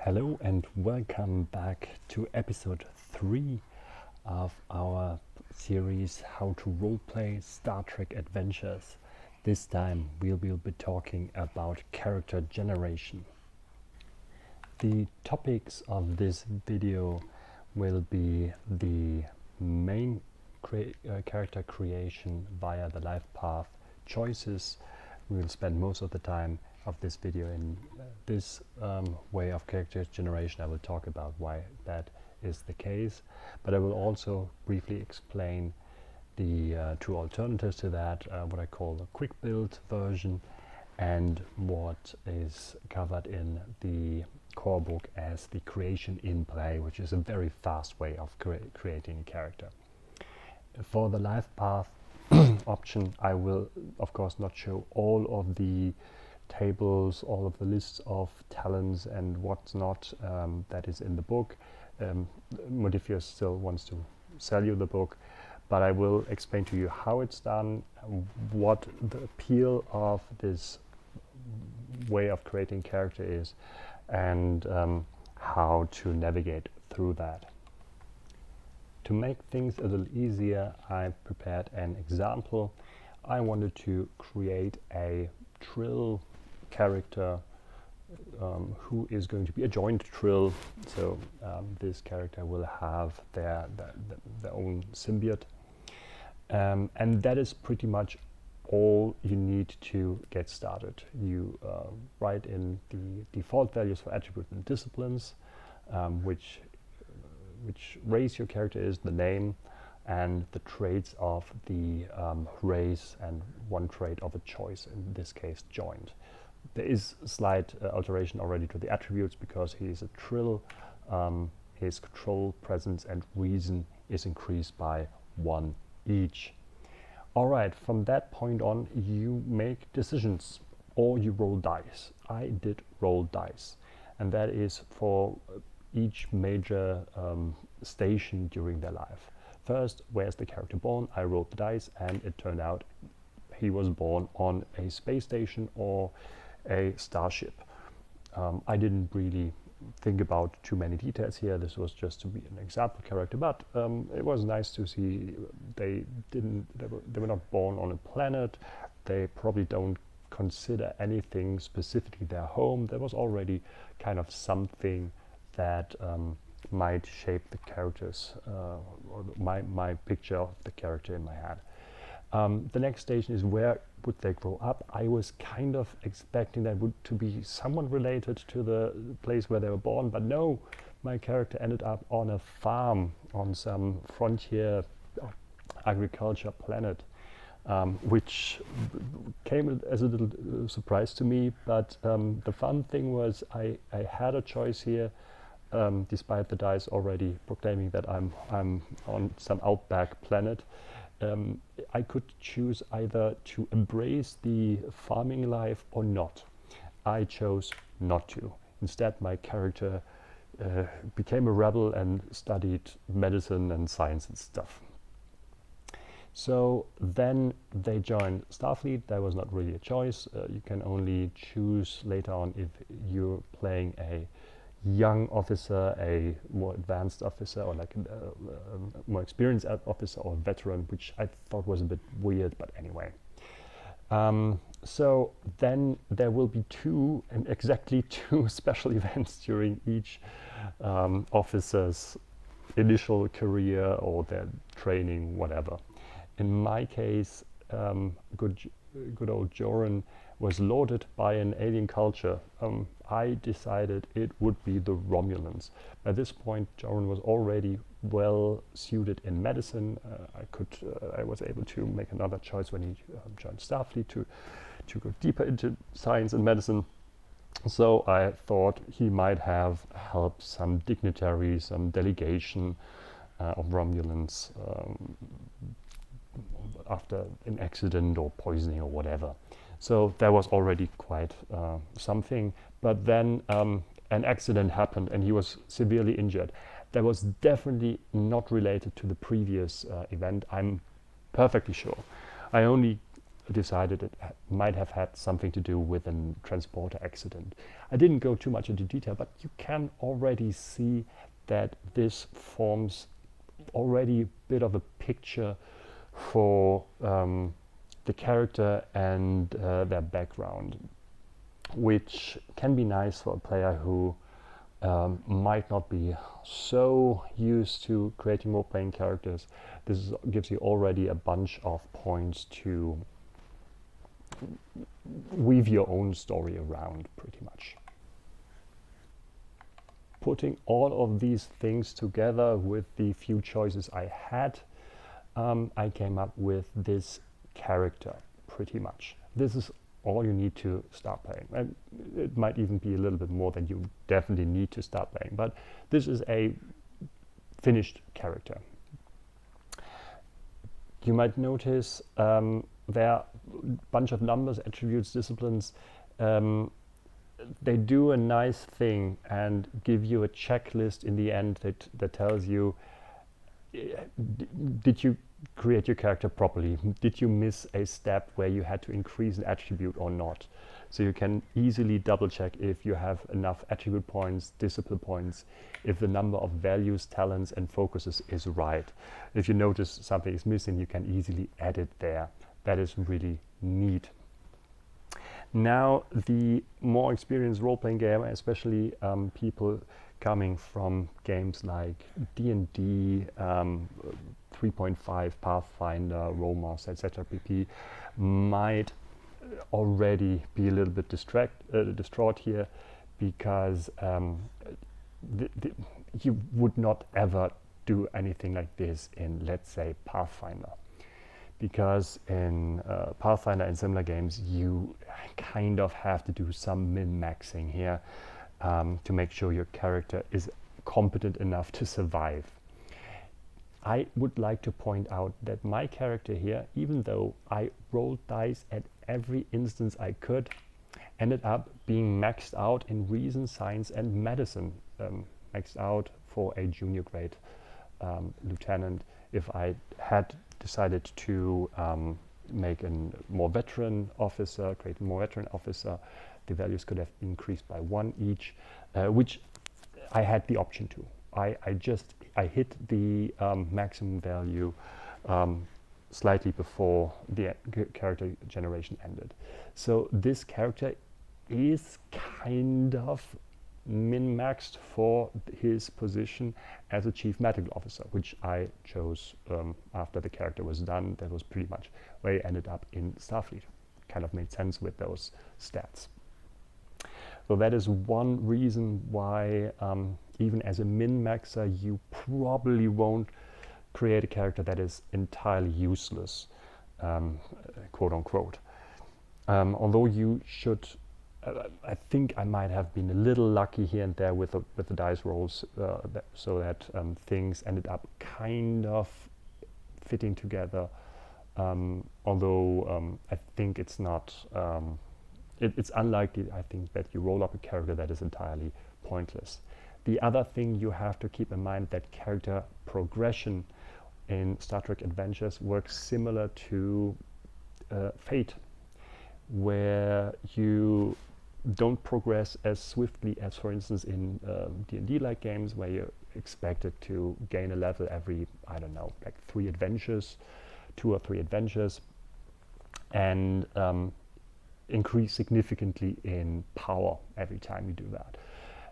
Hello and welcome back to episode 3 of our series How to Roleplay Star Trek Adventures. This time we will be talking about character generation. The topics of this video will be the main character creation via the Lifepath-Choices. We will spend most of the time of this video in this way of character generation. I will talk about why that is the case, but I will also briefly explain the two alternatives to that, what I call the quick build version and what is covered in the core book as the creation in play, which is a very fast way of creating a character. For the life path option, I will of course not show all of the tables, all of the lists of talents and what's not that is in the book. Modifius still wants to sell you the book, but I will explain to you how it's done, what the appeal of this way of creating character is, and how to navigate through that. To make things a little easier, I prepared an example. I wanted to create a Trill character who is going to be a joint Trill. So this character will have their own symbiote. And that is pretty much all you need to get started. You write in the default values for attributes and disciplines, which race your character is, the name, and the traits of the race, and one trait of a choice, in this case joined. There is a slight alteration already to the attributes because he is a Trill. His control, presence, and reason is increased by 1 each. Alright, from that point on you make decisions or you roll dice. I did roll dice, and that is for each major station during their life. First, where's the character born? I rolled the dice and it turned out he was born on a space station or a starship. I didn't really think about too many details here. This was just to be an example character, but it was nice to see they were not born on a planet. They probably don't consider anything specifically their home. There was already kind of something that might shape the characters, or my picture of the character in my head. The next station is where would they grow up. I was kind of expecting that to be somewhat related to the place where they were born, but no, my character ended up on a farm on some frontier agriculture planet, which came as a little surprise to me, but the fun thing was I had a choice here. Despite the dice already proclaiming that I'm on some outback planet, I could choose either to embrace the farming life or not. I chose not to. Instead, my character became a rebel and studied medicine and science and stuff. So then they joined Starfleet. That was not really a choice. You can only choose later on if you're playing a young officer, a more advanced officer, or like a more experienced officer or veteran, which I thought was a bit weird, but anyway. So then there will be exactly two special events during each officer's initial career or their training, whatever. In my case, good old Joran was lauded by an alien culture. I decided it would be the Romulans. By this point, Joran was already well suited in medicine. I was able to make another choice when he joined Starfleet to go deeper into science and medicine. So I thought he might have helped some dignitaries, some delegation of Romulans after an accident or poisoning or whatever. So that was already quite something. But then an accident happened and he was severely injured. That was definitely not related to the previous event. I'm perfectly sure. I only decided it might have had something to do with a transporter accident. I didn't go too much into detail, but you can already see that this forms already a bit of a picture for the character and their background, which can be nice for a player who might not be so used to creating role-playing characters. This gives you already a bunch of points to weave your own story around, pretty much. Putting all of these things together with the few choices I had, I came up with this character, pretty much. This is all you need to start playing. And it might even be a little bit more than you definitely need to start playing, but this is a finished character. You might notice there are a bunch of numbers, attributes, disciplines. They do a nice thing and give you a checklist in the end that tells you, did you create your character properly? Did you miss a step where you had to increase an attribute or not? So you can easily double check if you have enough attribute points, discipline points, if the number of values, talents and focuses is right. If you notice something is missing, you can easily add it there. That is really neat. Now, the more experienced role-playing gamer, especially people coming from games like D&D, 3.5, Pathfinder, Rollmaster, etc., pp, might already be a little bit distraught here, because you would not ever do anything like this in, let's say, Pathfinder. Because in Pathfinder and similar games, you kind of have to do some min-maxing here to make sure your character is competent enough to survive. I would like to point out that my character here, even though I rolled dice at every instance I could, ended up being maxed out in reason, science and medicine. Maxed out for a junior grade lieutenant. If I had decided to make a more veteran officer, create a more veteran officer, the values could have increased by 1 each, which I had the option to. I hit the maximum value slightly before the character generation ended. So this character is kind of min-maxed for his position as a chief medical officer, which I chose after the character was done. That was pretty much where he ended up in Starfleet. Kind of made sense with those stats. So that is one reason why even as a min-maxer you probably won't create a character that is entirely useless, quote unquote. Although you should, I think I might have been a little lucky here and there with the dice rolls, so that things ended up kind of fitting together. Although I think it's not, it's unlikely, I think, that you roll up a character that is entirely pointless. The other thing you have to keep in mind, that character progression in Star Trek Adventures works similar to Fate, where you don't progress as swiftly as, for instance, in D&D-like games, where you're expected to gain a level every, I don't know, like 3 adventures, 2 or 3 adventures, and increase significantly in power every time you do that.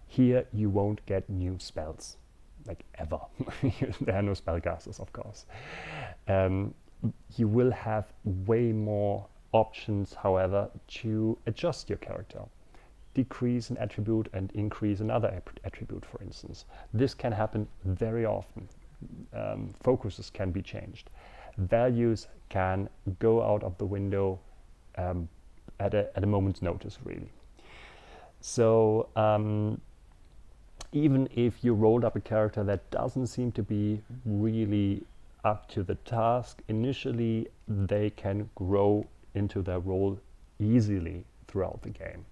Here you won't get new spells, like ever. There are no spellcasters, of course. You will have way more options, however, to adjust your character. Decrease an attribute and increase another attribute, for instance. This can happen very often. Focuses can be changed. Values can go out of the window at a moment's notice, really. So even if you rolled up a character that doesn't seem to be really up to the task, initially they can grow into their role easily throughout the game.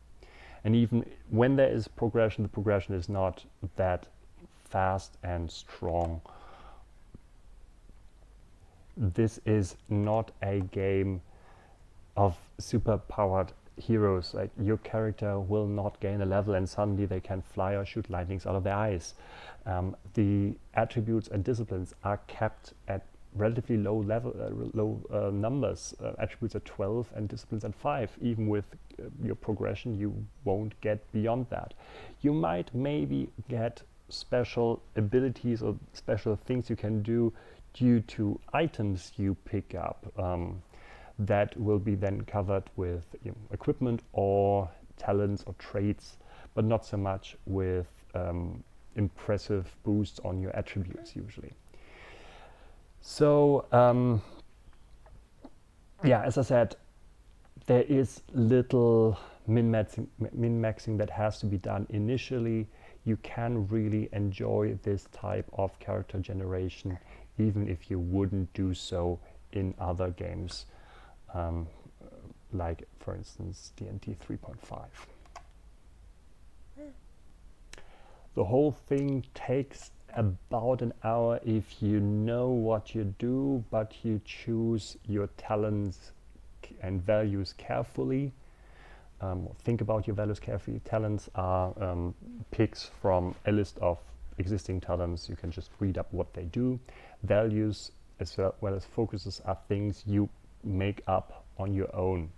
And even when there is progression, the progression is not that fast and strong. This is not a game of super powered heroes. Like your character will not gain a level and suddenly they can fly or shoot lightnings out of their eyes. The attributes and disciplines are kept at relatively low level, low numbers. Attributes at 12 and disciplines at 5. Even with your progression, you won't get beyond that. You might maybe get special abilities or special things you can do due to items you pick up. That will be then covered with equipment or talents or traits, but not so much with impressive boosts on your attributes usually. So yeah, as I said, there is little min-maxing that has to be done initially. You can really enjoy this type of character generation even if you wouldn't do so in other games, like for instance D&D 3.5. The whole thing takes about an hour if you know what you do, but you choose your talents and values carefully. Think about your values carefully. Talents are picks from a list of existing talents. You can just read up what they do. Values as well as focuses are things you make up on your own.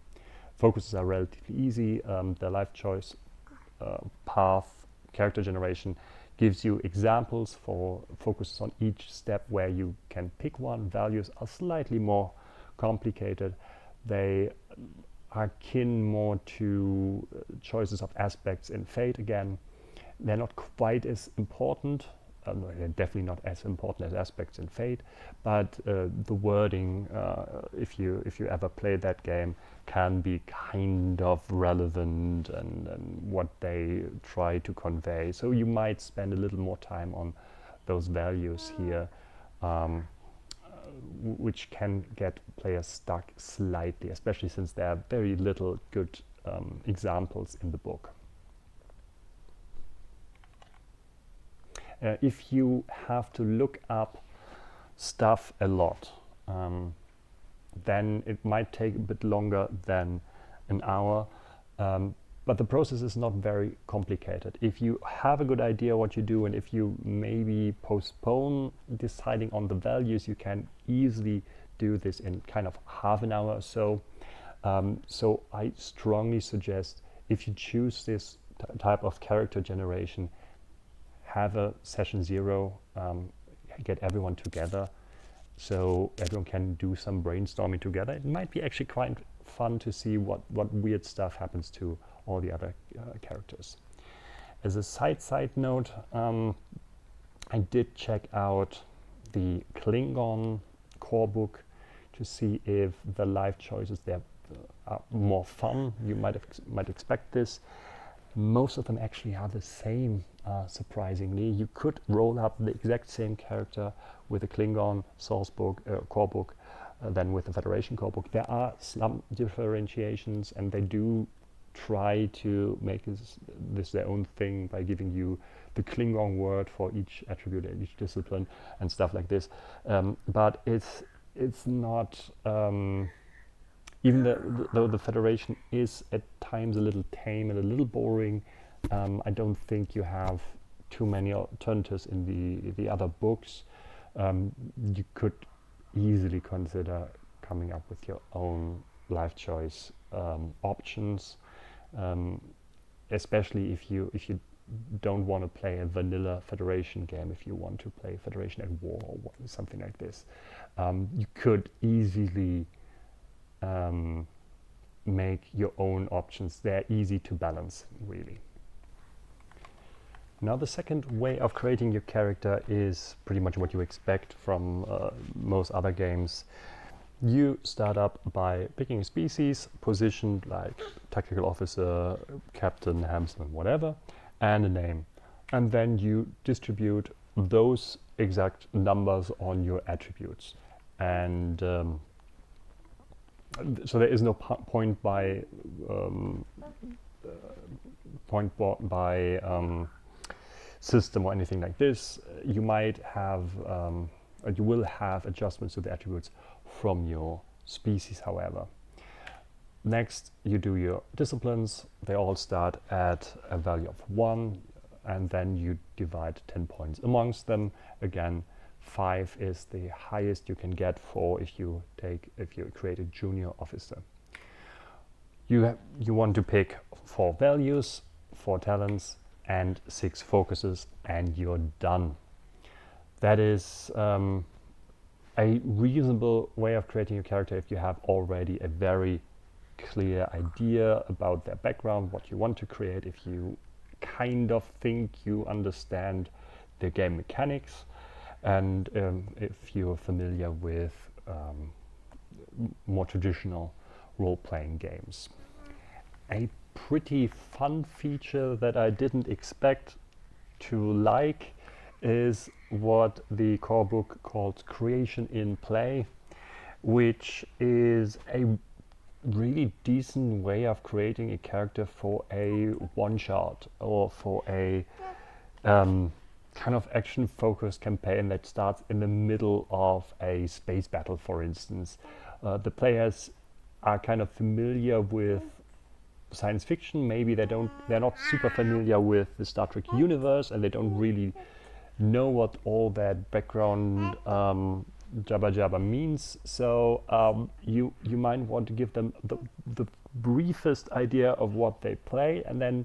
Focuses are relatively easy. The life choice path character generation gives you examples for focuses on each step where you can pick one. Values are slightly more complicated. They are kin more to choices of aspects in Fate again. They're not quite as important. They're definitely not as important as aspects in Fate, but the wording, if you ever play that game, can be kind of relevant and what they try to convey. So you might spend a little more time on those values here, which can get players stuck slightly, especially since there are very little good examples in the book. If you have to look up stuff a lot, then it might take a bit longer than an hour, but the process is not very complicated. If you have a good idea what you do, and if you maybe postpone deciding on the values, you can easily do this in kind of half an hour or so. So I strongly suggest, if you choose this type of character generation, have a session 0, get everyone together so everyone can do some brainstorming together. It might be actually quite fun to see what weird stuff happens to all the other characters. As a side note, I did check out the Klingon core book to see if the life choices there are more fun. You might expect this. Most of them actually are the same, surprisingly. You could roll up the exact same character with the Klingon source book, core book, than with the Federation core book. There are some differentiations, and they do try to make this their own thing by giving you the Klingon word for each attribute and each discipline and stuff like this. But it's not... even though the Federation is at times a little tame and a little boring, I don't think you have too many alternatives in the other books. You could easily consider coming up with your own life choice options, especially if you don't want to play a vanilla Federation game. If you want to play Federation at War or something like this, you could easily make your own options. They're easy to balance, really. Now, the second way of creating your character is pretty much what you expect from most other games. You start up by picking a species, position like tactical officer, captain, helmsman, whatever, and a name. And then you distribute those exact numbers on your attributes. And so there is no point by system or anything like this. You might have, or you will have adjustments to the attributes from your species, however. Next, you do your disciplines. They all start at a value of 1, and then you divide 10 points amongst them. Again, 5 is the highest you can get for if you create a junior officer. You want to pick 4 values, 4 talents, and 6 focuses, and you're done. That is a reasonable way of creating your character if you have already a very clear idea about their background, what you want to create, if you kind of think you understand the game mechanics, and if you're familiar with more traditional role-playing games. A pretty fun feature that I didn't expect to like is what the core book called Creation in Play, which is a really decent way of creating a character for a one-shot or for a kind of action-focused campaign that starts in the middle of a space battle, for instance. The players are kind of familiar with science fiction. Maybe they're not super familiar with the Star Trek universe, and they don't really know what all that background jabba jabba means. So you might want to give them the briefest idea of what they play, and then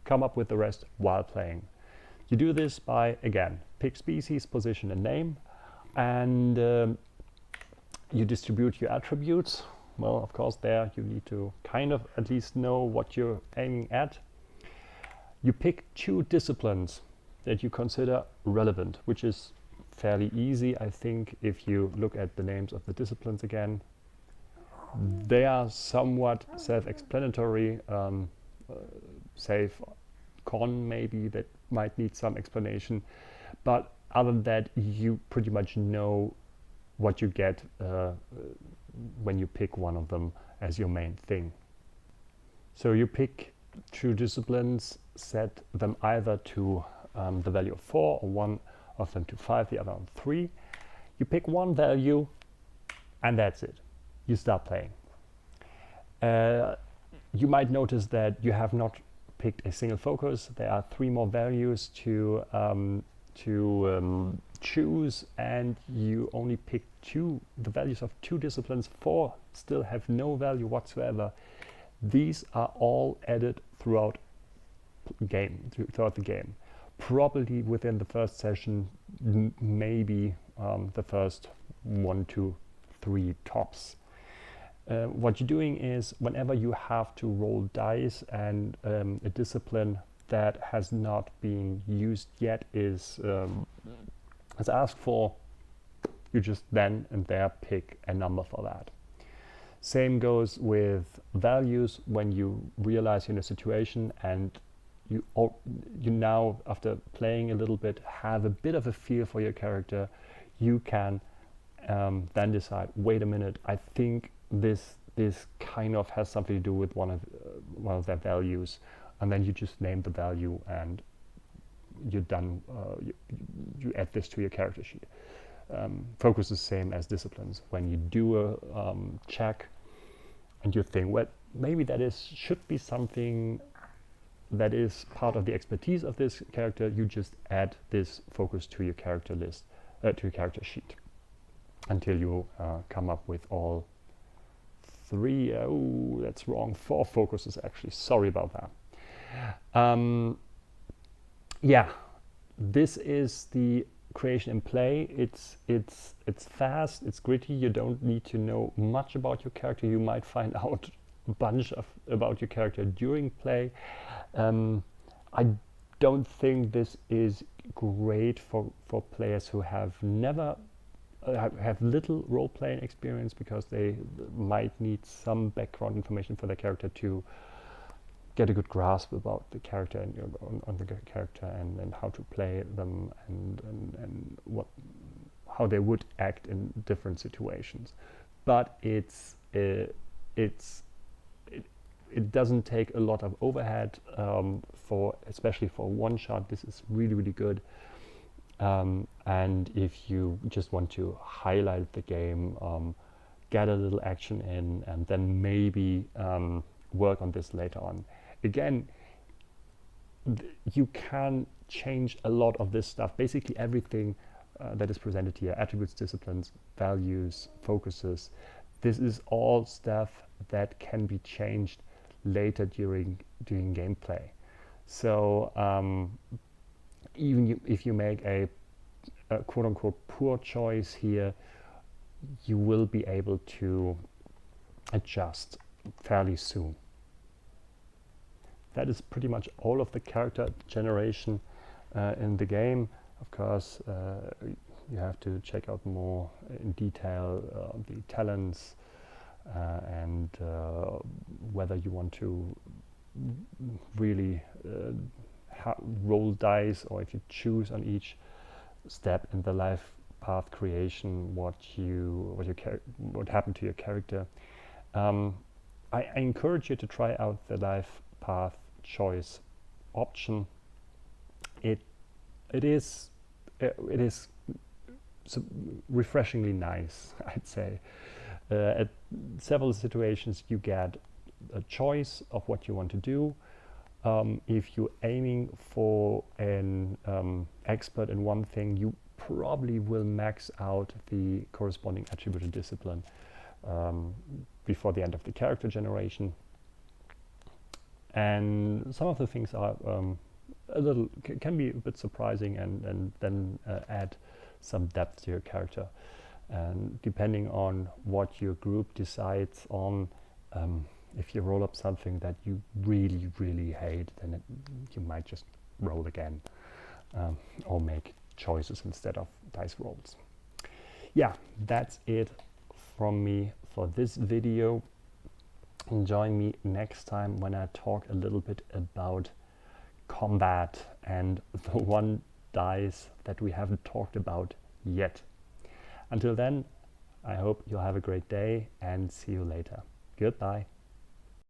come up with the rest while playing. You do this by, again, pick species, position, and name, and you distribute your attributes. Well, of course, there you need to kind of at least know what you're aiming at. You pick 2 disciplines that you consider relevant, which is fairly easy, I think, if you look at the names of the disciplines again. They are somewhat self-explanatory, save con maybe that might need some explanation, but other than that, you pretty much know what you get when you pick one of them as your main thing. So you pick 2 disciplines, set them either to the value of 4, or one of them to 5, the other on 3. You pick one value, and that's it. You start playing. You might notice that you have not picked a single focus. There are 3 more values to choose, and you only pick the values of 2 disciplines. 4 still have no value whatsoever. These are all added throughout the game. Probably within the first session, maybe the first 1, 2, 3 tops. What you're doing is, whenever you have to roll dice and a discipline that has not been used yet is asked for, you just then and there pick a number for that. Same goes with values. When you realize you're in a situation and you now, after playing a little bit, have a bit of a feel for your character, you can then decide, wait a minute, I think this kind of has something to do with one of their values, and then you just name the value and you're done. You add this to your character sheet. Focus is the same as disciplines. When you do a check and you think, well, maybe should be something that is part of the expertise of this character, you just add this focus to your character list, to your character sheet, until you come up with all 3. Oh, that's wrong. 4 focuses actually. Sorry about that. Yeah, this is the Creation in Play. It's fast. It's gritty. You don't need to know much about your character. You might find out a bunch about your character during play. I don't think this is great for players who have never have little role-playing experience, because they might need some background information for their character to get a good grasp about the character and on the character and how to play them and how they would act in different situations. But it doesn't take a lot of overhead especially for one shot. This is really, really good. And if you just want to highlight the game, get a little action in, and then maybe work on this later on. Again, you can change a lot of this stuff. Basically everything that is presented here, attributes, disciplines, values, focuses, this is all stuff that can be changed later during gameplay. So even if you make a quote-unquote poor choice here, you will be able to adjust fairly soon. That is pretty much all of the character generation in the game. Of course, you have to check out more in detail the talents and whether you want to really roll dice, or if you choose on each step in the life path creation what happened to your character. I encourage you to try out the life path choice option. It is refreshingly nice, I'd say. At several situations you get a choice of what you want to do. If you're aiming for an expert in one thing, you probably will max out the corresponding attribute and discipline before the end of the character generation. And some of the things are can be a bit surprising, and then add some depth to your character. And depending on what your group decides on, if you roll up something that you really, really hate, then you might just roll again, or make choices instead of dice rolls. Yeah, that's it from me for this video. Join me next time when I talk a little bit about combat and the one dice that we haven't talked about yet. Until then, I hope you'll have a great day and see you later. Goodbye.